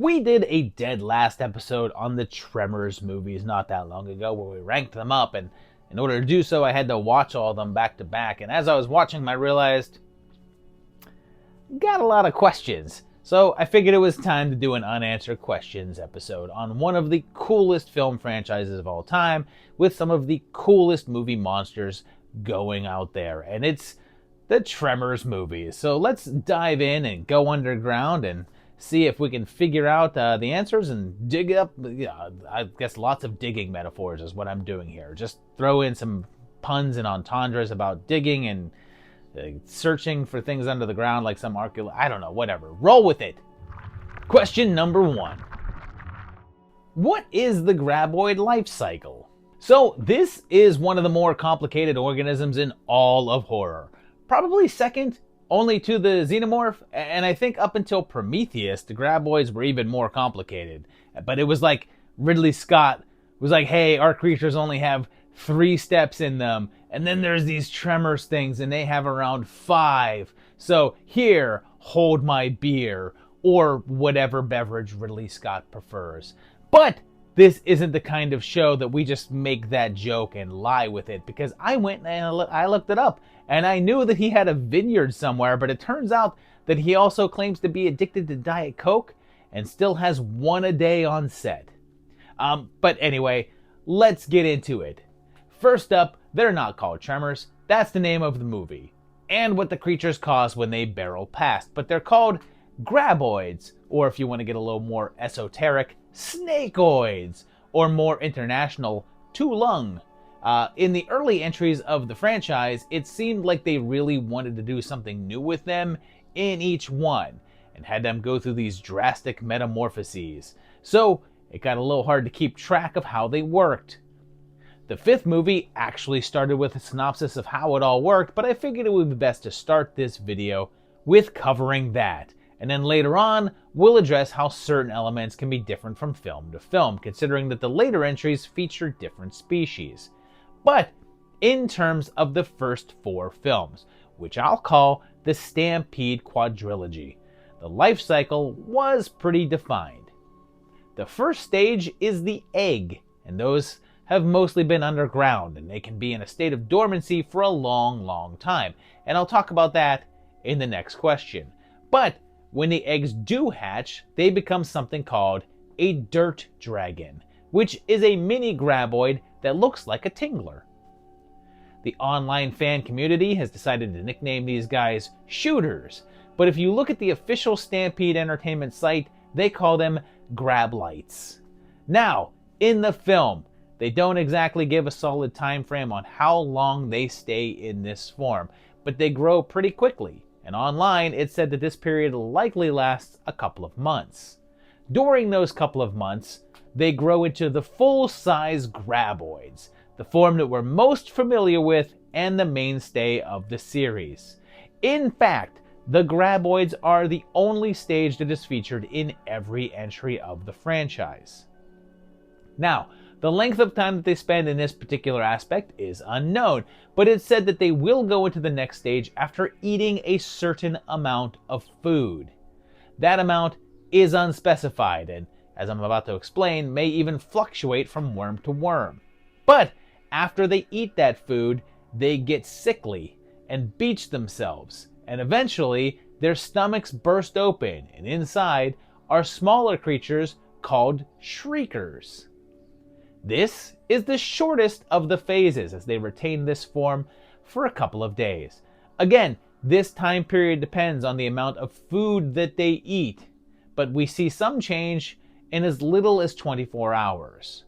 We did a dead last episode on the Tremors movies not that long ago where we ranked them up, and in order to do so I had to watch all of them back to back, and as I was watching them I realized got a lot of questions. So I figured it was time to do an unanswered questions episode on one of the coolest film franchises of all time with some of the coolest movie monsters going out there, and it's the Tremors movies. So let's dive in and go underground and see if we can figure out the answers and dig up. I guess lots of digging metaphors is what I'm doing here. Just throw in some puns and entendres about digging and searching for things under the ground like some I don't know, whatever. Roll with it. Question number 1. What is the Graboid life cycle? So this is one of the more complicated organisms in all of horror. Probably second only to the xenomorph, and I think up until Prometheus, the Graboids were even more complicated. But it was like Ridley Scott was like, hey, our creatures only have 3 steps in them, and then there's these Tremors things, and they have around 5. So here, hold my beer, or whatever beverage Ridley Scott prefers. But this isn't the kind of show that we just make that joke and lie with it, because I went and I looked it up, and I knew that he had a vineyard somewhere, but it turns out that he also claims to be addicted to Diet Coke and still has 1 a day on set. But anyway, let's get into it. First up, they're not called Tremors. That's the name of the movie, and what the creatures cause when they barrel past, but they're called Graboids, or if you want to get a little more esoteric, Snakeoids, or more international, Tulung. In the early entries of the franchise, it seemed like they really wanted to do something new with them in each one, and had them go through these drastic metamorphoses. So it got a little hard to keep track of how they worked. The 5th movie actually started with a synopsis of how it all worked, but I figured it would be best to start this video with covering that. And then later on, we'll address how certain elements can be different from film to film, considering that the later entries feature different species. But in terms of the first 4 films, which I'll call the Stampede Quadrilogy, the life cycle was pretty defined. The first stage is the egg, and those have mostly been underground, and they can be in a state of dormancy for a long time. And I'll talk about that in the next question. But when the eggs do hatch, they become something called a dirt dragon, which is a mini Graboid that looks like a tingler. The online fan community has decided to nickname these guys shooters, but if you look at the official Stampede Entertainment site, they call them Grablites. Now, in the film, they don't exactly give a solid time frame on how long they stay in this form, but they grow pretty quickly, and online it said that this period likely lasts a couple of months. During those couple of months, they grow into the full-size Graboids, the form that we're most familiar with and the mainstay of the series. In fact, the Graboids are the only stage that is featured in every entry of the franchise. Now, the length of time that they spend in this particular aspect is unknown, but it's said that they will go into the next stage after eating a certain amount of food. That amount is unspecified, and as I'm about to explain, may even fluctuate from worm to worm. But after they eat that food, they get sickly and beach themselves, and eventually their stomachs burst open, and inside are smaller creatures called shriekers. This is the shortest of the phases, as they retain this form for a couple of days. Again, this time period depends on the amount of food that they eat, but we see some change in as little as 24 hours.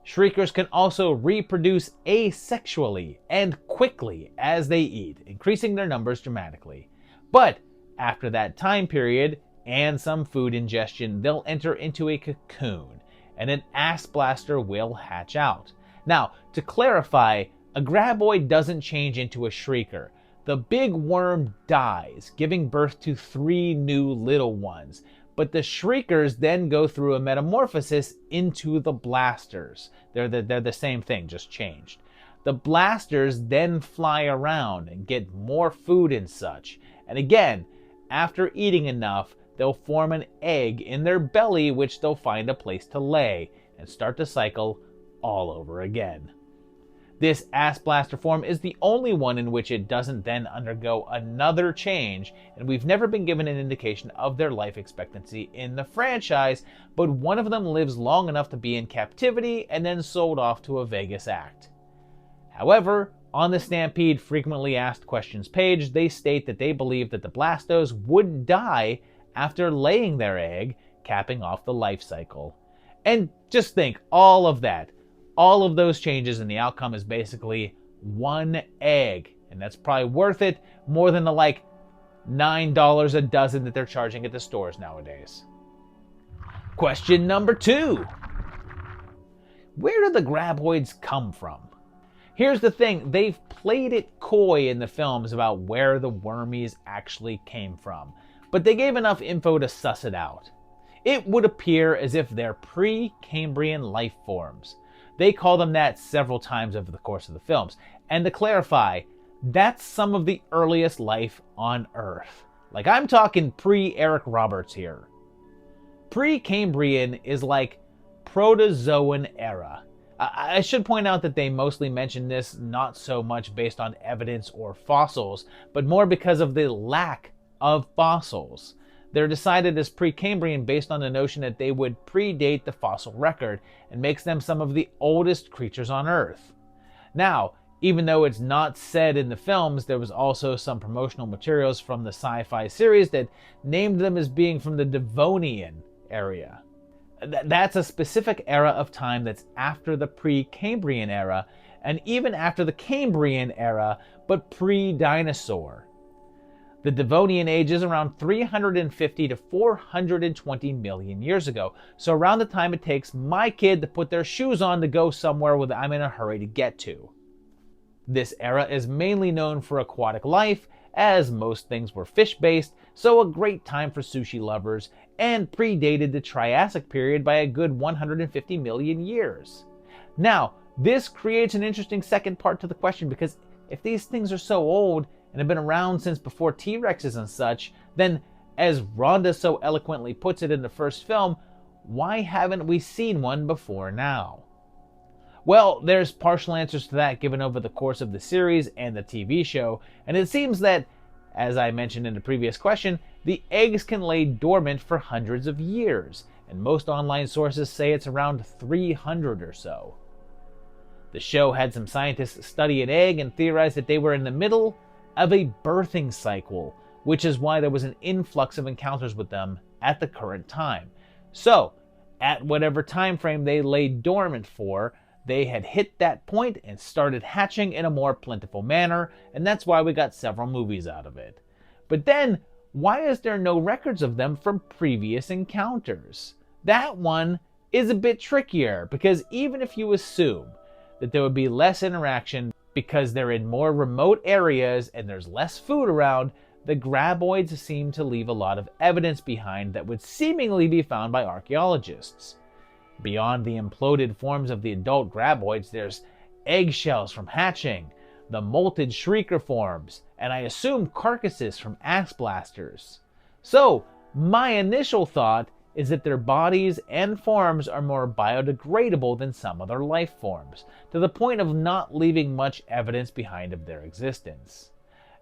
Shriekers can also reproduce asexually and quickly as they eat, increasing their numbers dramatically. But after that time period and some food ingestion, they'll enter into a cocoon, and an ass blaster will hatch out. Now, to clarify, a Graboid doesn't change into a shrieker. The big worm dies, giving birth to 3 new little ones, but the shriekers then go through a metamorphosis into the blasters. They're the same thing, just changed. The blasters then fly around and get more food and such. And again, after eating enough, they'll form an egg in their belly which they'll find a place to lay and start the cycle all over again. This ass blaster form is the only one in which it doesn't then undergo another change, and we've never been given an indication of their life expectancy in the franchise, but one of them lives long enough to be in captivity and then sold off to a Vegas act. However, on the Stampede Frequently Asked Questions page, they state that they believe that the Blastos would die after laying their egg, capping off the life cycle. And just think, all of that. All of those changes, and the outcome is basically one egg. And that's probably worth it more than the $9 a dozen that they're charging at the stores nowadays. Question number 2. Where do the Graboids come from? Here's the thing, they've played it coy in the films about where the wormies actually came from, but they gave enough info to suss it out. It would appear as if they're pre-Cambrian life forms. They call them that several times over the course of the films. And to clarify, that's some of the earliest life on Earth. Like, I'm talking pre-Eric Roberts here. Pre-Cambrian is like Protozoan era. I should point out that they mostly mention this not so much based on evidence or fossils, but more because of the lack of fossils. They're decided as Precambrian based on the notion that they would predate the fossil record and makes them some of the oldest creatures on Earth. Now, even though it's not said in the films, there was also some promotional materials from the sci-fi series that named them as being from the Devonian area. That's a specific era of time that's after the Precambrian era, and even after the Cambrian era, but pre-dinosaur. The Devonian age is around 350 to 420 million years ago, so around the time it takes my kid to put their shoes on to go somewhere where I'm in a hurry to get to. This era is mainly known for aquatic life, as most things were fish-based, so a great time for sushi lovers, and predated the Triassic period by a good 150 million years. Now, this creates an interesting second part to the question, because if these things are so old and have been around since before T-Rexes and such, then, as Rhonda so eloquently puts it in the first film, why haven't we seen one before now? Well, there's partial answers to that given over the course of the series and the TV show, and it seems that, as I mentioned in the previous question, the eggs can lay dormant for hundreds of years, and most online sources say it's around 300 or so. The show had some scientists study an egg and theorize that they were in the middle of a birthing cycle, which is why there was an influx of encounters with them at the current time. So, at whatever time frame they lay dormant for, they had hit that point and started hatching in a more plentiful manner, and that's why we got several movies out of it. But then, why is there no records of them from previous encounters? That one is a bit trickier, because even if you assume that there would be less interaction because they're in more remote areas and there's less food around, the Graboids seem to leave a lot of evidence behind that would seemingly be found by archaeologists. Beyond the imploded forms of the adult Graboids, there's eggshells from hatching, the molted shrieker forms, and I assume carcasses from axe blasters. So, my initial thought is that their bodies and forms are more biodegradable than some other life forms, to the point of not leaving much evidence behind of their existence.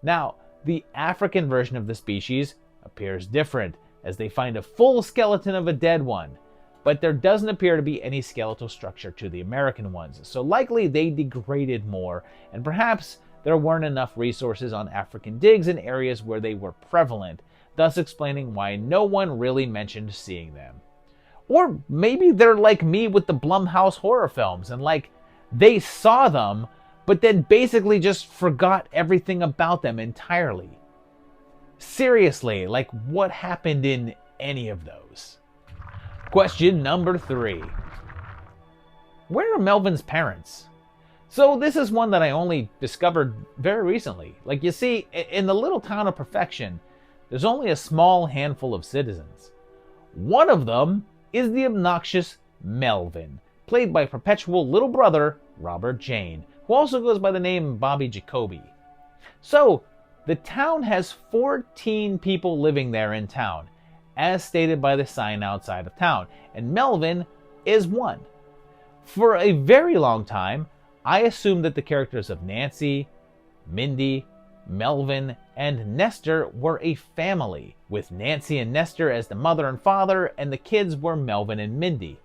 Now, the African version of the species appears different, as they find a full skeleton of a dead one, but there doesn't appear to be any skeletal structure to the American ones, so likely they degraded more, and perhaps there weren't enough resources on African digs in areas where they were prevalent, thus explaining why no one really mentioned seeing them. Or maybe they're like me with the Blumhouse horror films, and they saw them, but then basically just forgot everything about them entirely. Seriously, what happened in any of those? Question number 3. Where are Melvin's parents? So this is one that I only discovered very recently. You see, in the little town of Perfection, there's only a small handful of citizens. One of them is the obnoxious Melvin, played by perpetual little brother Robert Jane, who also goes by the name Bobby Jacoby. So, the town has 14 people living there in town, as stated by the sign outside of town, and Melvin is one. For a very long time, I assumed that the characters of Nancy, Mindy, Melvin, and Nestor were a family, with Nancy and Nestor as the mother and father, and the kids were Melvin and Mindy.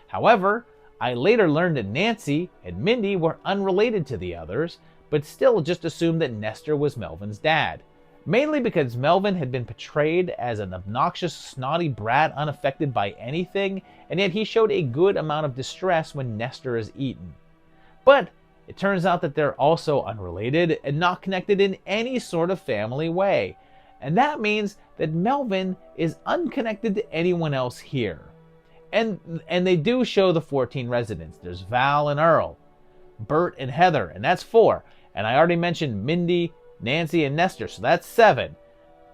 However, I later learned that Nancy and Mindy were unrelated to the others, but still just assumed that Nestor was Melvin's dad. Mainly because Melvin had been portrayed as an obnoxious, snotty brat unaffected by anything, and yet he showed a good amount of distress when Nestor is eaten. But it turns out that they're also unrelated and not connected in any sort of family way. And that means that Melvin is unconnected to anyone else here. And they do show the 14 residents. There's Val and Earl, Bert and Heather, and that's 4. And I already mentioned Mindy, Nancy, and Nestor, so that's 7.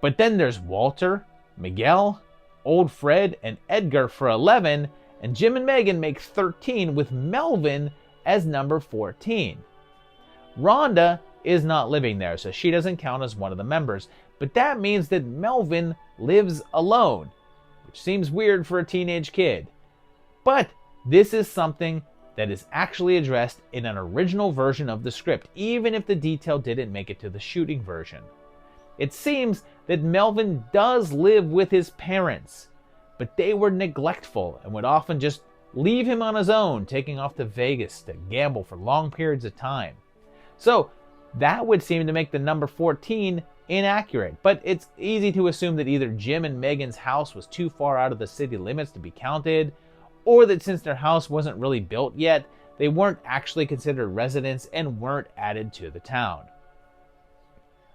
But then there's Walter, Miguel, Old Fred, and Edgar for 11, and Jim and Megan make 13, with Melvin as number 14. Rhonda is not living there, so she doesn't count as one of the members, but that means that Melvin lives alone, which seems weird for a teenage kid. But this is something that is actually addressed in an original version of the script, even if the detail didn't make it to the shooting version. It seems that Melvin does live with his parents, but they were neglectful and would often just leave him on his own, taking off to Vegas to gamble for long periods of time. So that would seem to make the number 14 inaccurate, but it's easy to assume that either Jim and Megan's house was too far out of the city limits to be counted, or that since their house wasn't really built yet, they weren't actually considered residents and weren't added to the town.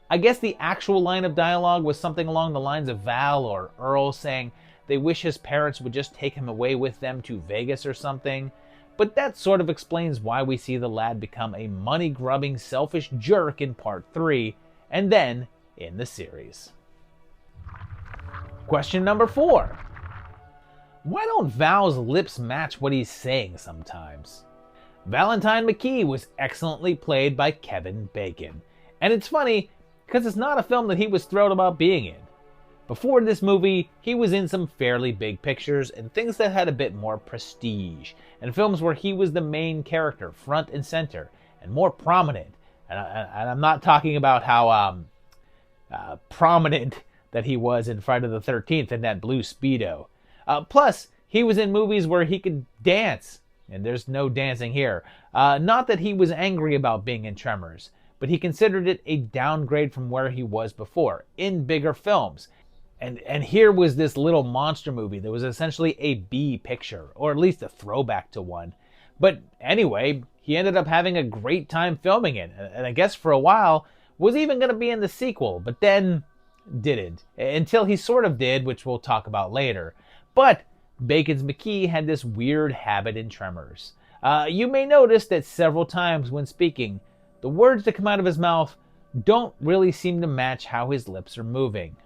I guess the actual line of dialogue was something along the lines of Val or Earl saying they wish his parents would just take him away with them to Vegas or something, but that sort of explains why we see the lad become a money-grubbing, selfish jerk in Part 3, and then in the series. Question number 4. Why don't Val's lips match what he's saying sometimes? Valentine McKee was excellently played by Kevin Bacon, and it's funny because it's not a film that he was thrilled about being in. Before this movie, he was in some fairly big pictures and things that had a bit more prestige, and films where he was the main character, front and center, and more prominent. And I'm not talking about how prominent that he was in Friday the 13th in that blue Speedo. Plus, he was in movies where he could dance, and there's no dancing here. Not that he was angry about being in Tremors, but he considered it a downgrade from where he was before, in bigger films. And here was this little monster movie that was essentially a B picture, or at least a throwback to one. But anyway, he ended up having a great time filming it, and I guess for a while was even going to be in the sequel, but then didn't. Until he sort of did, which we'll talk about later. But Bacon's McKee had this weird habit in Tremors. You may notice that several times when speaking, the words that come out of his mouth don't really seem to match how his lips are moving.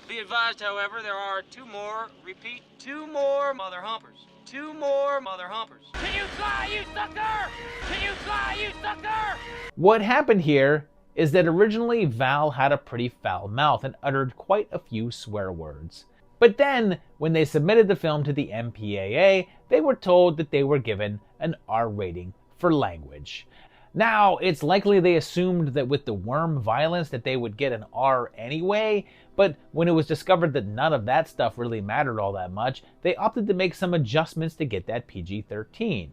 Be advised, however, there are 2 more, repeat, 2 more mother humpers. 2 more mother humpers. Can you fly, you sucker? Can you fly, you sucker? What happened here is that originally Val had a pretty foul mouth and uttered quite a few swear words. But then, when they submitted the film to the MPAA, they were told that they were given an R rating for language. Now, it's likely they assumed that with the worm violence that they would get an R anyway, but when it was discovered that none of that stuff really mattered all that much, they opted to make some adjustments to get that PG-13.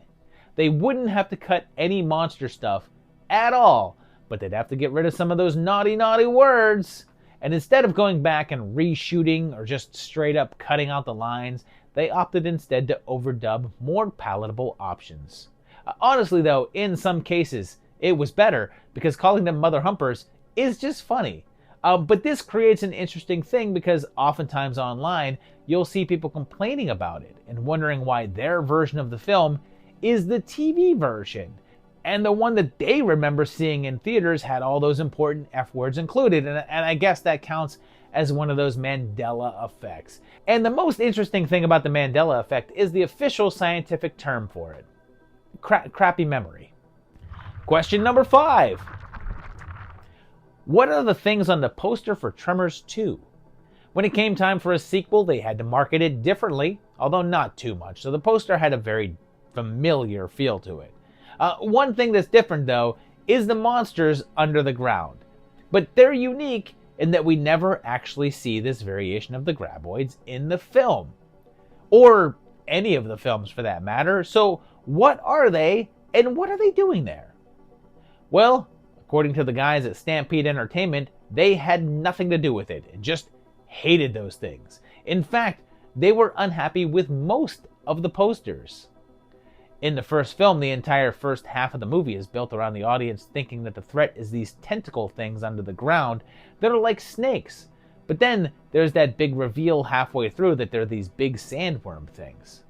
They wouldn't have to cut any monster stuff at all, but they'd have to get rid of some of those naughty words. And instead of going back and reshooting or just straight up cutting out the lines, they opted instead to overdub more palatable options. Honestly though, in some cases, it was better because calling them mother humpers is just funny. But this creates an interesting thing because oftentimes online, you'll see people complaining about it and wondering why their version of the film is the TV version. And the one that they remember seeing in theaters had all those important F words included, and I guess that counts as one of those Mandela effects. And the most interesting thing about the Mandela effect is the official scientific term for it. Crappy memory. Question number 5. What are the things on the poster for Tremors 2? When it came time for a sequel, they had to market it differently, although not too much, so the poster had a very familiar feel to it. One thing that's different, though, is the monsters under the ground. But they're unique in that we never actually see this variation of the Graboids in the film. Or any of the films for that matter. So what are they, and what are they doing there? Well, according to the guys at Stampede Entertainment, they had nothing to do with it and just hated those things. In fact, they were unhappy with most of the posters. In the first film, the entire first half of the movie is built around the audience thinking that the threat is these tentacle things under the ground that are like snakes. But then there's that big reveal halfway through that they're these big sandworm things.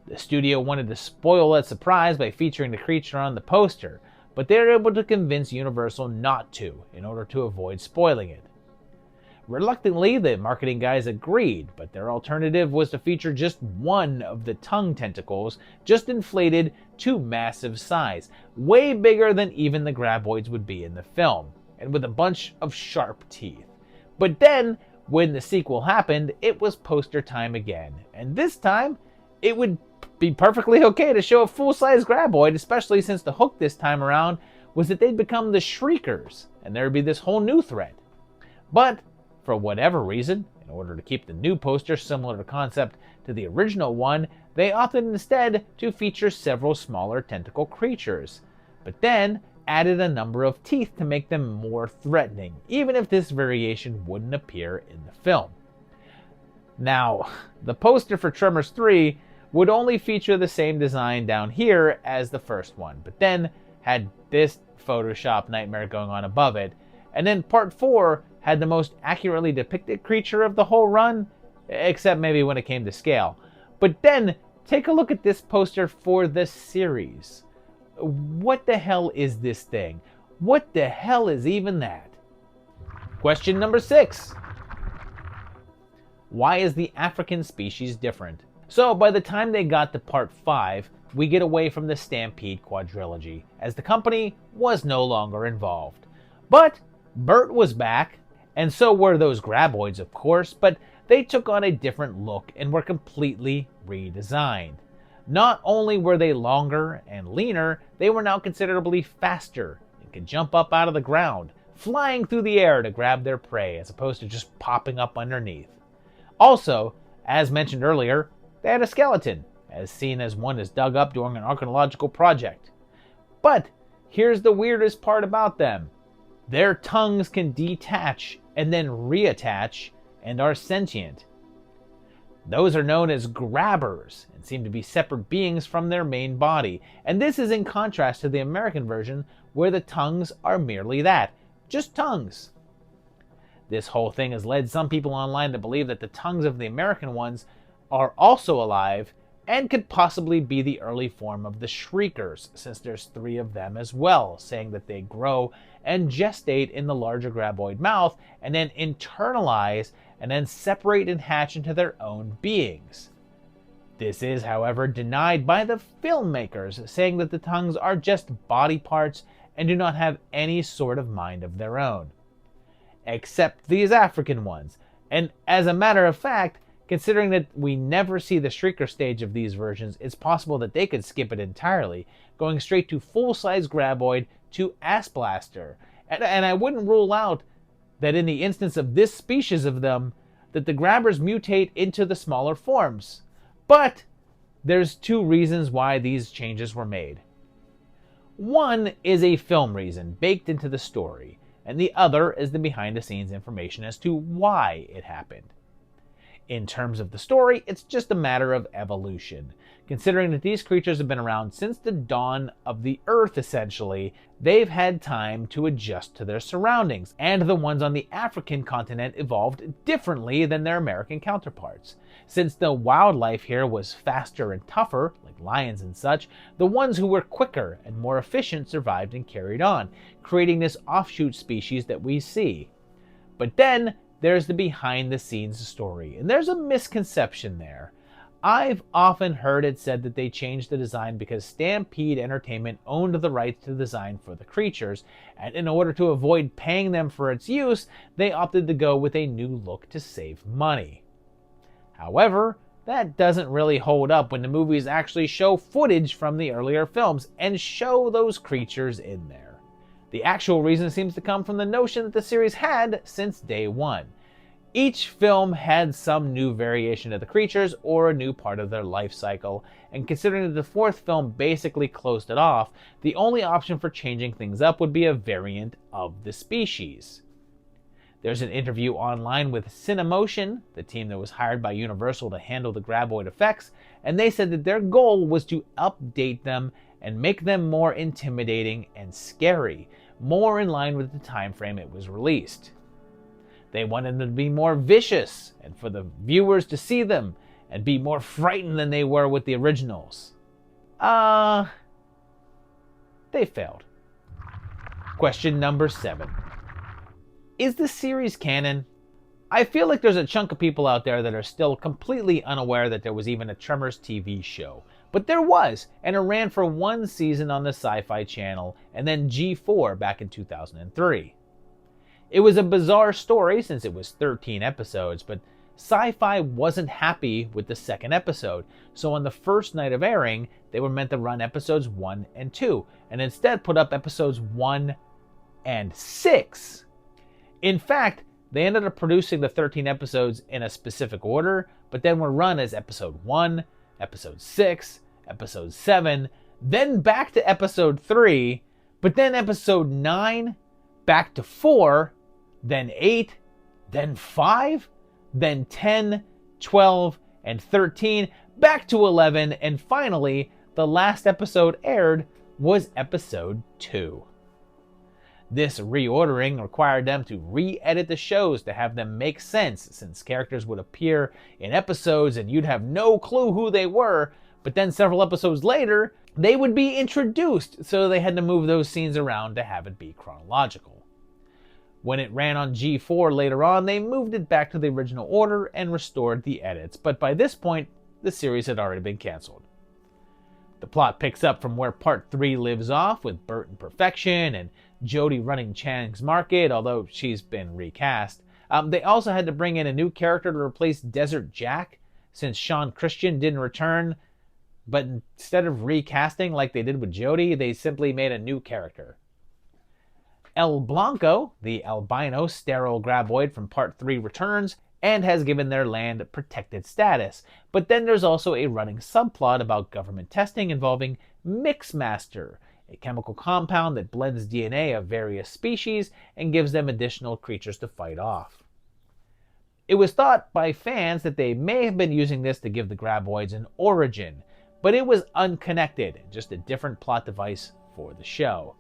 The studio wanted to spoil that surprise by featuring the creature on the poster, but they were able to convince Universal not to in order to avoid spoiling it. Reluctantly, the marketing guys agreed, but their alternative was to feature just one of the tongue tentacles, just inflated to massive size, way bigger than even the Graboids would be in the film, and with a bunch of sharp teeth. But then, when the sequel happened, it was poster time again, and this time, it would be perfectly okay to show a full-size Graboid, especially since the hook this time around was that they'd become the Shriekers, and there'd be this whole new threat. But for whatever reason, in order to keep the new poster similar to concept to the original one, they opted instead to feature several smaller tentacle creatures, but then added a number of teeth to make them more threatening, even if this variation wouldn't appear in the film. Now, the poster for Tremors 3 would only feature the same design down here as the first one, but then had this Photoshop nightmare going on above it, and then part 4 had the most accurately depicted creature of the whole run, except maybe when it came to scale. But then, take a look at this poster for the series. What the hell is this thing? What the hell is even that? Question number 6. Why is the African species different? So, by the time they got to part 5, we get away from the Stampede quadrilogy, as the company was no longer involved. But Bert was back, and so were those Graboids, of course, but they took on a different look and were completely redesigned. Not only were they longer and leaner, they were now considerably faster and could jump up out of the ground, flying through the air to grab their prey as opposed to just popping up underneath. Also, as mentioned earlier, they had a skeleton, as seen as one is dug up during an archaeological project. But here's the weirdest part about them. Their tongues can detach and then reattach and are sentient. Those are known as grabbers and seem to be separate beings from their main body, and this is in contrast to the American version where the tongues are merely that, just tongues. This whole thing has led some people online to believe that the tongues of the American ones are also alive and could possibly be the early form of the Shriekers, since there's 3 of them as well, saying that they grow and gestate in the larger Graboid mouth and then internalize and then separate and hatch into their own beings. This is, however, denied by the filmmakers, saying that the tongues are just body parts and do not have any sort of mind of their own. Except these African ones, and as a matter of fact, considering that we never see the Shrieker stage of these versions, it's possible that they could skip it entirely, going straight to full-size Graboid to Ass Blaster. And I wouldn't rule out that in the instance of this species of them, that the grabbers mutate into the smaller forms. But there's 2 reasons why these changes were made. One is a film reason baked into the story, and the other is the behind-the-scenes information as to why it happened. In terms of the story, it's just a matter of evolution. Considering that these creatures have been around since the dawn of the Earth, essentially, they've had time to adjust to their surroundings, and the ones on the African continent evolved differently than their American counterparts. Since the wildlife here was faster and tougher, like lions and such, the ones who were quicker and more efficient survived and carried on, creating this offshoot species that we see. But then, there's the behind-the-scenes story, and there's a misconception there. I've often heard it said that they changed the design because Stampede Entertainment owned the rights to the design for the creatures, and in order to avoid paying them for its use, they opted to go with a new look to save money. However, that doesn't really hold up when the movies actually show footage from the earlier films and show those creatures in there. The actual reason seems to come from the notion that the series had since day one. Each film had some new variation of the creatures or a new part of their life cycle, and considering that the fourth film basically closed it off, the only option for changing things up would be a variant of the species. There's an interview online with Cinemotion, the team that was hired by Universal to handle the Graboid effects, and they said that their goal was to update them and make them more intimidating and scary, more in line with the time frame it was released. They wanted them to be more vicious, and for the viewers to see them and be more frightened than they were with the originals. They failed. Question number 7. Is the series canon? I feel like there's a chunk of people out there that are still completely unaware that there was even a Tremors TV show. But there was, and it ran for 1 season on the Sci-Fi Channel, and then G4 back in 2003. It was a bizarre story since it was 13 episodes, but Sci-Fi wasn't happy with the second episode, so on the first night of airing, they were meant to run episodes 1 and 2, and instead put up episodes 1 and 6. In fact, they ended up producing the 13 episodes in a specific order, but then were run as episode 1, episode 6, episode 7, then back to episode 3, but then episode 9, back to 4, then 8, then 5, then 10, 12, and 13, back to 11, and finally, the last episode aired was episode 2. This reordering required them to re-edit the shows to have them make sense, since characters would appear in episodes and you'd have no clue who they were, but then several episodes later, they would be introduced, so they had to move those scenes around to have it be chronological. When it ran on G4 later on, they moved it back to the original order and restored the edits, but by this point, the series had already been canceled. The plot picks up from where Part 3 lives off, with Bert in Perfection and Jody running Chang's Market, although she's been recast. They also had to bring in a new character to replace Desert Jack, since Sean Christian didn't return, but instead of recasting like they did with Jody, they simply made a new character. El Blanco, the albino sterile Graboid from Part 3, returns and has given their land protected status. But then there's also a running subplot about government testing involving Mixmaster, a chemical compound that blends DNA of various species and gives them additional creatures to fight off. It was thought by fans that they may have been using this to give the Graboids an origin, but it was unconnected, just a different plot device for the show.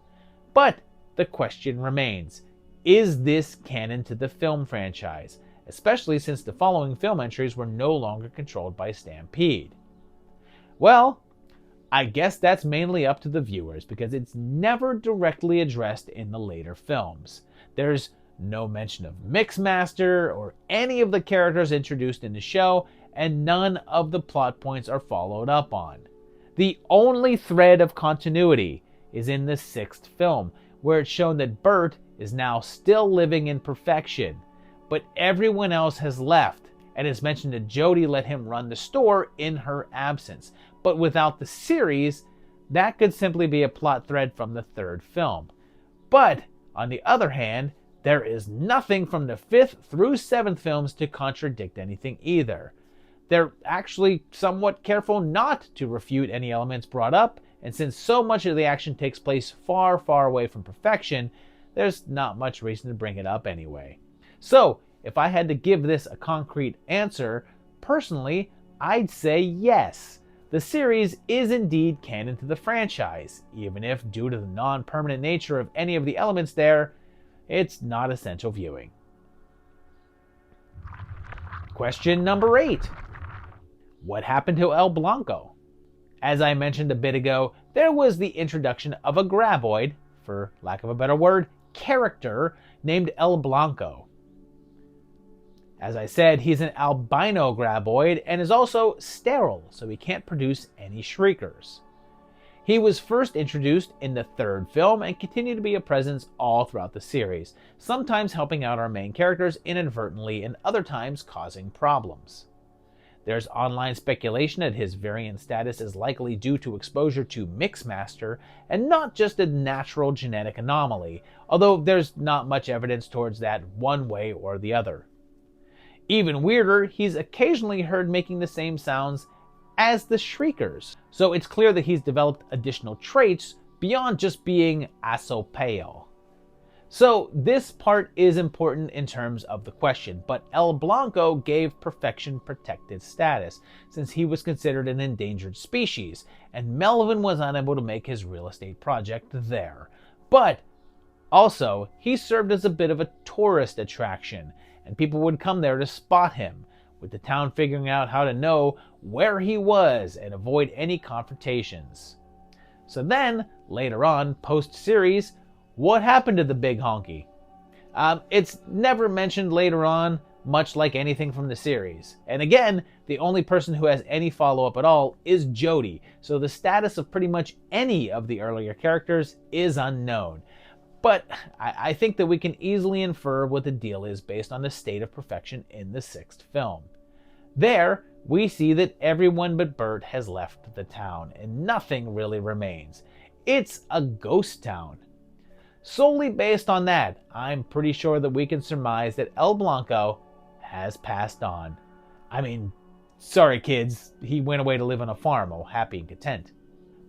But the question remains, is this canon to the film franchise, especially since the following film entries were no longer controlled by Stampede? Well, I guess that's mainly up to the viewers, because it's never directly addressed in the later films. There's no mention of Mixmaster or any of the characters introduced in the show, and none of the plot points are followed up on. The only thread of continuity is in the 6th film, where it's shown that Bert is now still living in Perfection, but everyone else has left, and it's mentioned that Jody let him run the store in her absence. But without the series, that could simply be a plot thread from the 3rd film. But, on the other hand, there is nothing from the 5th through 7th films to contradict anything either. They're actually somewhat careful not to refute any elements brought up, and since so much of the action takes place far, far away from Perfection, there's not much reason to bring it up anyway. So, if I had to give this a concrete answer, personally, I'd say yes. The series is indeed canon to the franchise, even if, due to the non-permanent nature of any of the elements there, it's not essential viewing. Question number 8. What happened to El Blanco? As I mentioned a bit ago, there was the introduction of a Graboid, for lack of a better word, character, named El Blanco. As I said, he's an albino Graboid and is also sterile, so he can't produce any shriekers. He was first introduced in the third film and continued to be a presence all throughout the series, sometimes helping out our main characters inadvertently and other times causing problems. There's online speculation that his variant status is likely due to exposure to Mixmaster and not just a natural genetic anomaly, although there's not much evidence towards that one way or the other. Even weirder, he's occasionally heard making the same sounds as the Shriekers, so it's clear that he's developed additional traits beyond just being asopeo. So this part is important in terms of the question, but El Blanco gave perfection protected status, since he was considered an endangered species, and Melvin was unable to make his real estate project there. But also, he served as a bit of a tourist attraction, and people would come there to spot him, with the town figuring out how to know where he was and avoid any confrontations. So then, later on, post-series, what happened to the big honky? It's never mentioned later on, much like anything from the series. And again, the only person who has any follow-up at all is Jody, so the status of pretty much any of the earlier characters is unknown. But I think that we can easily infer what the deal is based on the state of perfection in the sixth film. There, we see that everyone but Bert has left the town, and nothing really remains. It's a ghost town. Solely based on that, I'm pretty sure that we can surmise that El Blanco has passed on. I mean, sorry kids, he went away to live on a farm, all happy and content.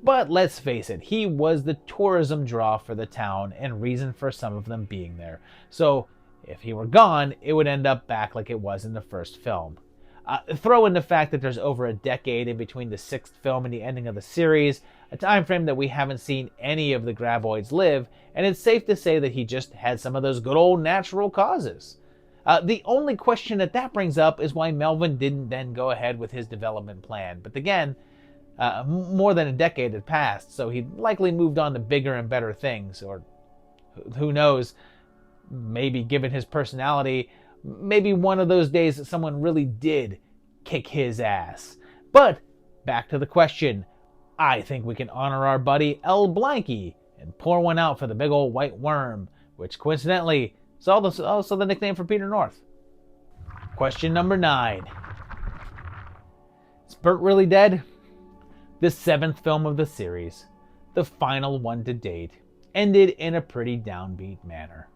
But let's face it, he was the tourism draw for the town and reason for some of them being there. So if he were gone, it would end up back like it was in the first film. Throw in the fact that there's over a decade in between the sixth film and the ending of the series, a time frame that we haven't seen any of the Graboids live, and it's safe to say that he just had some of those good old natural causes. The only question that brings up is why Melvin didn't then go ahead with his development plan. But again, more than a decade had passed, so he'd likely moved on to bigger and better things, or who knows, maybe given his personality, maybe one of those days that someone really did kick his ass. But back to the question, I think we can honor our buddy El Blanky and pour one out for the big old white worm, which coincidentally is also the nickname for Peter North. Question number 9. Is Bert really dead? The 7th film of the series, the final one to date, ended in a pretty downbeat manner.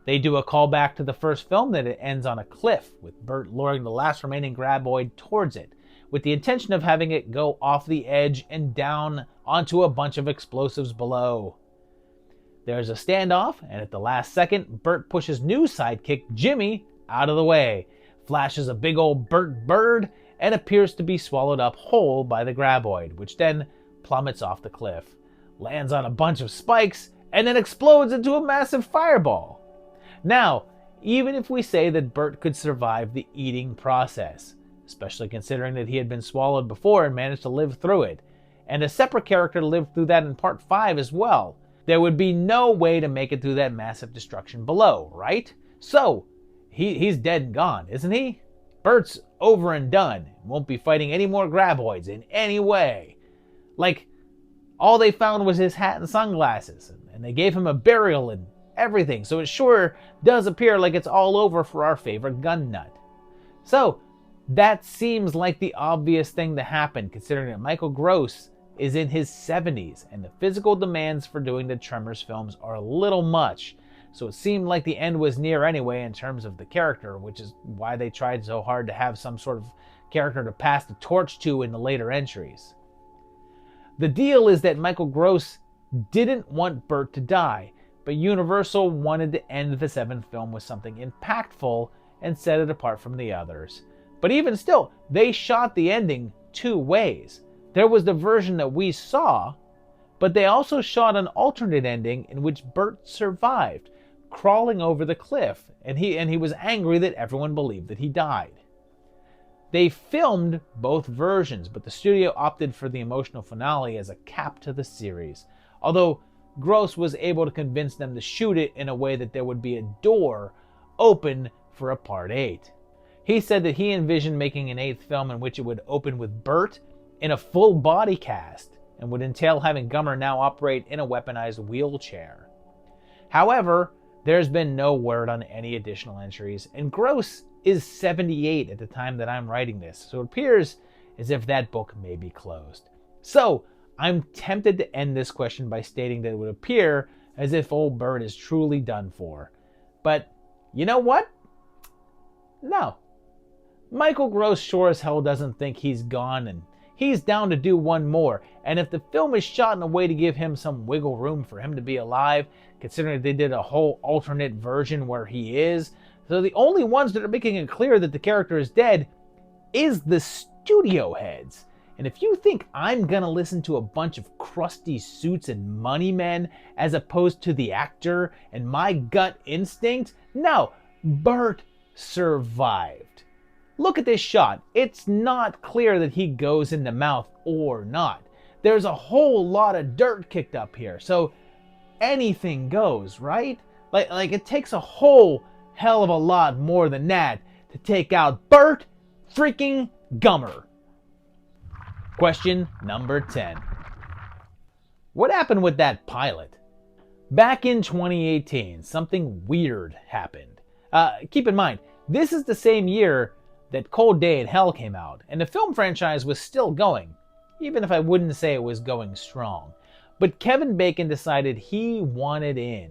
They do a callback to the first film that it ends on a cliff, with Bert luring the last remaining Graboid towards it, with the intention of having it go off the edge and down onto a bunch of explosives below. There's a standoff, and at the last second, Bert pushes new sidekick Jimmy out of the way, flashes a big old Bert bird, and appears to be swallowed up whole by the Graboid, which then plummets off the cliff, lands on a bunch of spikes, and then explodes into a massive fireball. Now, even if we say that Bert could survive the eating process, especially considering that he had been swallowed before and managed to live through it, and a separate character lived through that in part 5 as well, there would be no way to make it through that massive destruction below, right? So, he's dead and gone, isn't he? Bert's over and done, won't be fighting any more Graboids in any way. Like, all they found was his hat and sunglasses, and they gave him a burial and everything, so it sure does appear like it's all over for our favorite gun nut. So, that seems like the obvious thing to happen, considering that Michael Gross is in his 70s, and the physical demands for doing the Tremors films are a little much, so it seemed like the end was near anyway in terms of the character, which is why they tried so hard to have some sort of character to pass the torch to in the later entries. The deal is that Michael Gross didn't want Bert to die, but Universal wanted to end the 7th film with something impactful and set it apart from the others. But even still, they shot the ending 2 ways. There was the version that we saw, but they also shot an alternate ending in which Bert survived, crawling over the cliff, and he was angry that everyone believed that he died. They filmed both versions, but the studio opted for the emotional finale as a cap to the series, although Gross was able to convince them to shoot it in a way that there would be a door open for a part 8. He said that he envisioned making an 8th film in which it would open with Bert in a full body cast and would entail having Gummer now operate in a weaponized wheelchair. However, there's been no word on any additional entries, and Gross is 78 at the time that I'm writing this, so it appears as if that book may be closed. So, I'm tempted to end this question by stating that it would appear as if old Bert is truly done for. But, you know what? No. Michael Gross sure as hell doesn't think he's gone, and he's down to do one more. And if the film is shot in a way to give him some wiggle room for him to be alive, considering they did a whole alternate version where he is, so the only ones that are making it clear that the character is dead is the studio heads. And if you think I'm gonna listen to a bunch of crusty suits and money men as opposed to the actor and my gut instinct, no, Bert survived. Look at this shot. It's not clear that he goes in the mouth or not. There's a whole lot of dirt kicked up here, so anything goes, right? Like it takes a whole hell of a lot more than that to take out Bert freaking Gummer. Question number 10. What happened with that pilot? Back in 2018, something weird happened. Keep in mind, this is the same year that Cold Day in Hell came out, and the film franchise was still going, even if I wouldn't say it was going strong. But Kevin Bacon decided he wanted in,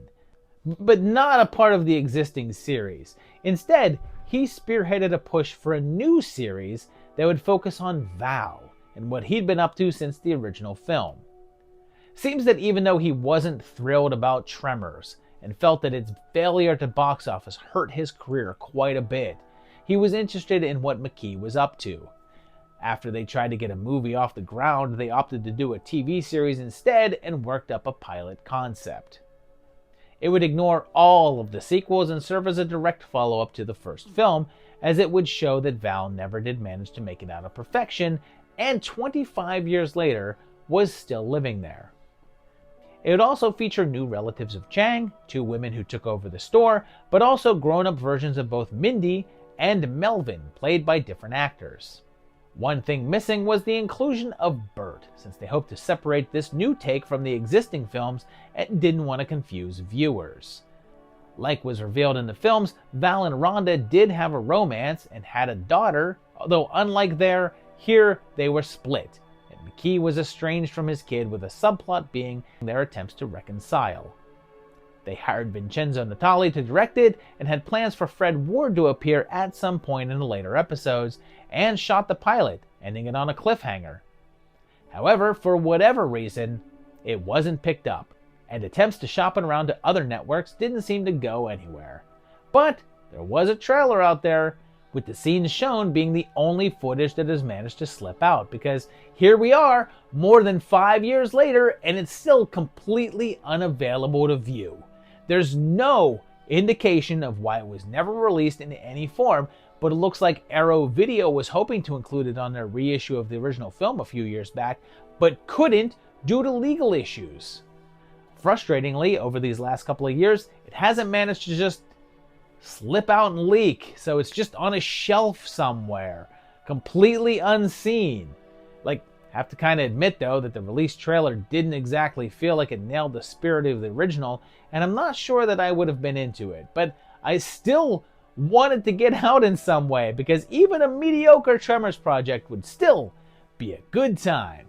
but not a part of the existing series. Instead, he spearheaded a push for a new series that would focus on Val and what he'd been up to since the original film. Seems that even though he wasn't thrilled about Tremors and felt that its failure at the box office hurt his career quite a bit, he was interested in what McKee was up to. After they tried to get a movie off the ground, they opted to do a TV series instead and worked up a pilot concept. It would ignore all of the sequels and serve as a direct follow-up to the first film, as it would show that Val never did manage to make it out of perfection, and 25 years later was still living there. It would also feature new relatives of Chang, 2 women who took over the store, but also grown-up versions of both Mindy and Melvin, played by different actors. One thing missing was the inclusion of Bert, since they hoped to separate this new take from the existing films and didn't want to confuse viewers. Like was revealed in the films, Val and Rhonda did have a romance and had a daughter, although unlike here they were split, and McKee was estranged from his kid, with a subplot being their attempts to reconcile. They hired Vincenzo Natali to direct it and had plans for Fred Ward to appear at some point in the later episodes, and shot the pilot, ending it on a cliffhanger. However, for whatever reason, it wasn't picked up, and attempts to shop it around to other networks didn't seem to go anywhere. But there was a trailer out there, with the scenes shown being the only footage that has managed to slip out, because here we are, more than 5 years later, and it's still completely unavailable to view. There's no indication of why it was never released in any form, but it looks like Arrow Video was hoping to include it on their reissue of the original film a few years back, but couldn't due to legal issues. Frustratingly, over these last couple of years, it hasn't managed to just slip out and leak, so it's just on a shelf somewhere, completely unseen. Have to kind of admit though that the release trailer didn't exactly feel like it nailed the spirit of the original, and I'm not sure that I would have been into it, but I still wanted to get out in some way, because even a mediocre Tremors project would still be a good time.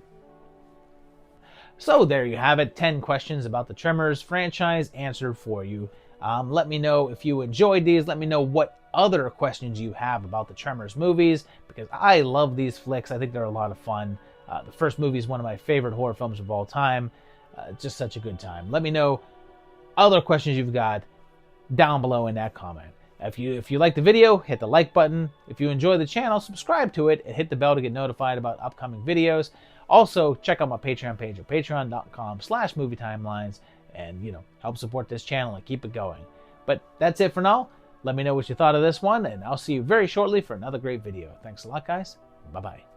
So there you have it, 10 questions about the Tremors franchise answered for you. Let me know if you enjoyed these. Let me know what other questions you have about the Tremors movies, because I love these flicks. I think they're a lot of fun. The first movie is one of my favorite horror films of all time. Just such a good time. Let me know other questions you've got down below in that comment. If you like the video, hit the like button. If you enjoy the channel, subscribe to it and hit the bell to get notified about upcoming videos. Also, check out my Patreon page at patreon.com/movietimelines and, help support this channel and keep it going. But that's it for now. Let me know what you thought of this one, and I'll see you very shortly for another great video. Thanks a lot, guys. Bye-bye.